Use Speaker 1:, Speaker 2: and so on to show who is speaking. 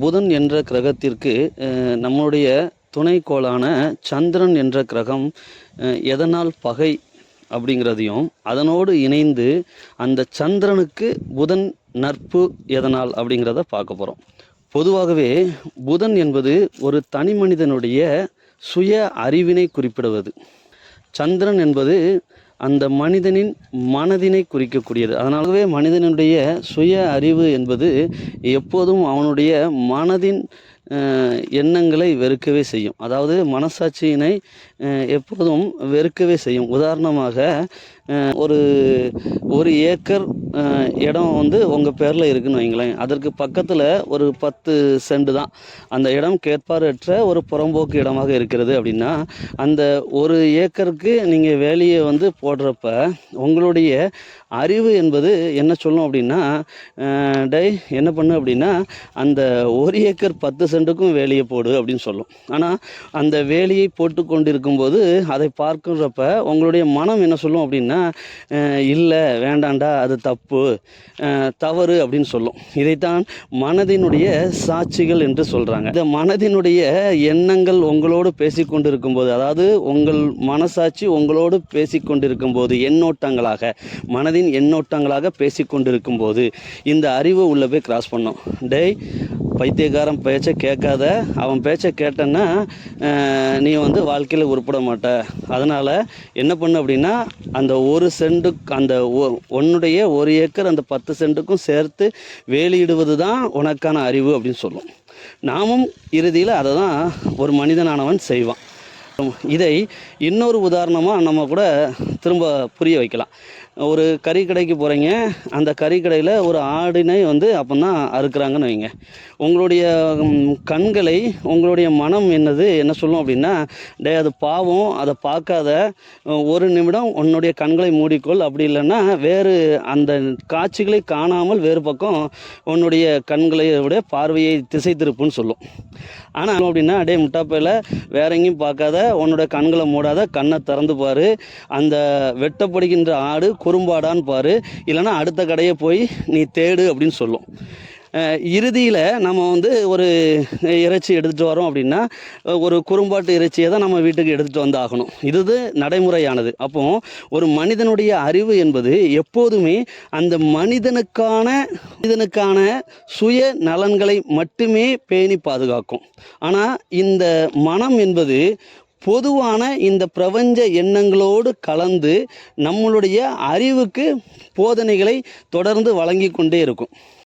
Speaker 1: புதன் என்ற கிரகத்திற்கு நம்முடைய துணைக்கோளான சந்திரன் என்ற கிரகம் எதனால் பகை அப்படிங்கிறதையும், அதனோடு இணைந்து அந்த சந்திரனுக்கு புதன் நட்பு எதனால் அப்படிங்கிறத பார்க்க போகிறோம். பொதுவாகவே புதன் என்பது ஒரு தனி மனிதனுடைய சுய அறிவினை குறிப்பிடுவது. சந்திரன் என்பது அந்த மனிதனின் மனதினை குறிக்கக்கூடியது. அதனாலவே மனிதனுடைய சுய அறிவு என்பது எப்போதும் அவனுடைய மனதின் எண்ணங்களை வெறுக்கவே செய்யும். அதாவது மனசாட்சியினை எப்போதும் வெறுக்கவே செய்யும். உதாரணமாக ஒரு 1 ஏக்கர் இடம் உங்கள் பேரில் இருக்குதுன்னு வைங்களேன். அதற்கு பக்கத்தில் ஒரு 10 சென்ட் தான் அந்த இடம் கேட்பாரற்ற ஒரு புறம்போக்கு இடமாக இருக்கிறது அப்படின்னா, அந்த 1 ஏக்கருக்கு நீங்கள் வேலையை போடுறப்ப உங்களுடைய அறிவு என்பது என்ன சொல்லும் அப்படின்னா, என்ன பண்ணு அப்படின்னா, அந்த 1 ஏக்கர் 10 சென்ட்டுக்கும் வேலையை போடு அப்படின்னு சொல்லும். ஆனால் அந்த வேலையை போட்டு கொண்டிருக்கும்போது அதை பார்க்குறப்ப உங்களுடைய மனம் என்ன சொல்லும் அப்படின்னா, இல்லை வேண்டாண்டா, அது தப்பு, தவறு அப்படின்னு சொல்லும். இதைத்தான் மனதினுடைய சாட்சிகள் என்று சொல்கிறாங்க. இந்த மனதினுடைய எண்ணங்கள் உங்களோடு பேசிக்கொண்டு இருக்கும்போது, அதாவது உங்கள் மனசாட்சி உங்களோடு பேசிக்கொண்டிருக்கும் போது, எண்ணோட்டங்களாக மனதின் எண்ணோட்டங்களாக பேசிக்கொண்டிருக்கும் போது இந்த அறிவு உள்ள போய் கிராஸ் பண்ணும். பைத்தியக்காரன் பேச்சை கேட்காத, அவன் பேச்சை கேட்டன்னா நீ வாழ்க்கையில் உருப்பட மாட்ட. அதனால் என்ன பண்ணு அப்படின்னா, அந்த 1 சென்ட்டுக்கு அந்த உன்னுடைய 1 ஏக்கர் அந்த 10 சென்ட்டுக்கும் சேர்த்து வேலியிடுவது தான் உனக்கான அறிவு அப்படின்னு சொல்லும். நாமும் இறுதியில் அதை தான் ஒரு மனிதனானவன் செய்வான். இதை இன்னொரு உதாரணமாக நம்ம கூட திரும்ப புரிய வைக்கலாம். ஒரு கறிக்கடைக்கு போகிறீங்க. அந்த கறிக்கடையில் ஒரு ஆடினை அப்போ தான் அறுக்கிறாங்கன்னு வைங்க. உங்களுடைய கண்களை, உங்களுடைய மனம் என்ன சொல்லும் அப்படின்னா, அது பாவம், அதை பார்க்காத, 1 நிமிடம் உன்னுடைய கண்களை மூடிக்கொள், அப்படி இல்லைன்னா வேறு அந்த காட்சிகளை காணாமல் வேறு பக்கம் உன்னுடைய கண்களை விட பார்வையை திசை திருப்புன்னு சொல்லும். ஆனால் அப்படின்னா, முட்டாப்பையில் வேற எங்கேயும் பார்க்காத, உன்னோட கண்களை மூடாத, கண்ணை திறந்து பாரு, அந்த வெட்டப்படுகின்ற ஆடு குறும்பாடான்னு பாரு, இல்லைன்னா அடுத்த கடையை போய் நீ தேடு அப்படின்னு சொல்லும். இறுதியில் நம்ம ஒரு இறைச்சி எடுத்துகிட்டு வரோம் அப்படின்னா, ஒரு குறும்பாட்டு இறைச்சியை தான் நம்ம வீட்டுக்கு எடுத்துகிட்டு வந்து ஆகணும். இது நடைமுறையானது. அப்போ ஒரு மனிதனுடைய அறிவு என்பது எப்போதுமே அந்த மனிதனுக்கான சுய நலன்களை மட்டுமே பேணி பாதுகாக்கும். ஆனால் இந்த மனம் என்பது பொதுவான இந்த பிரபஞ்ச எண்ணங்களோடு கலந்து நம்மளுடைய அறிவுக்கு போதனைகளை தொடர்ந்து வழங்கி கொண்டே இருக்கும்.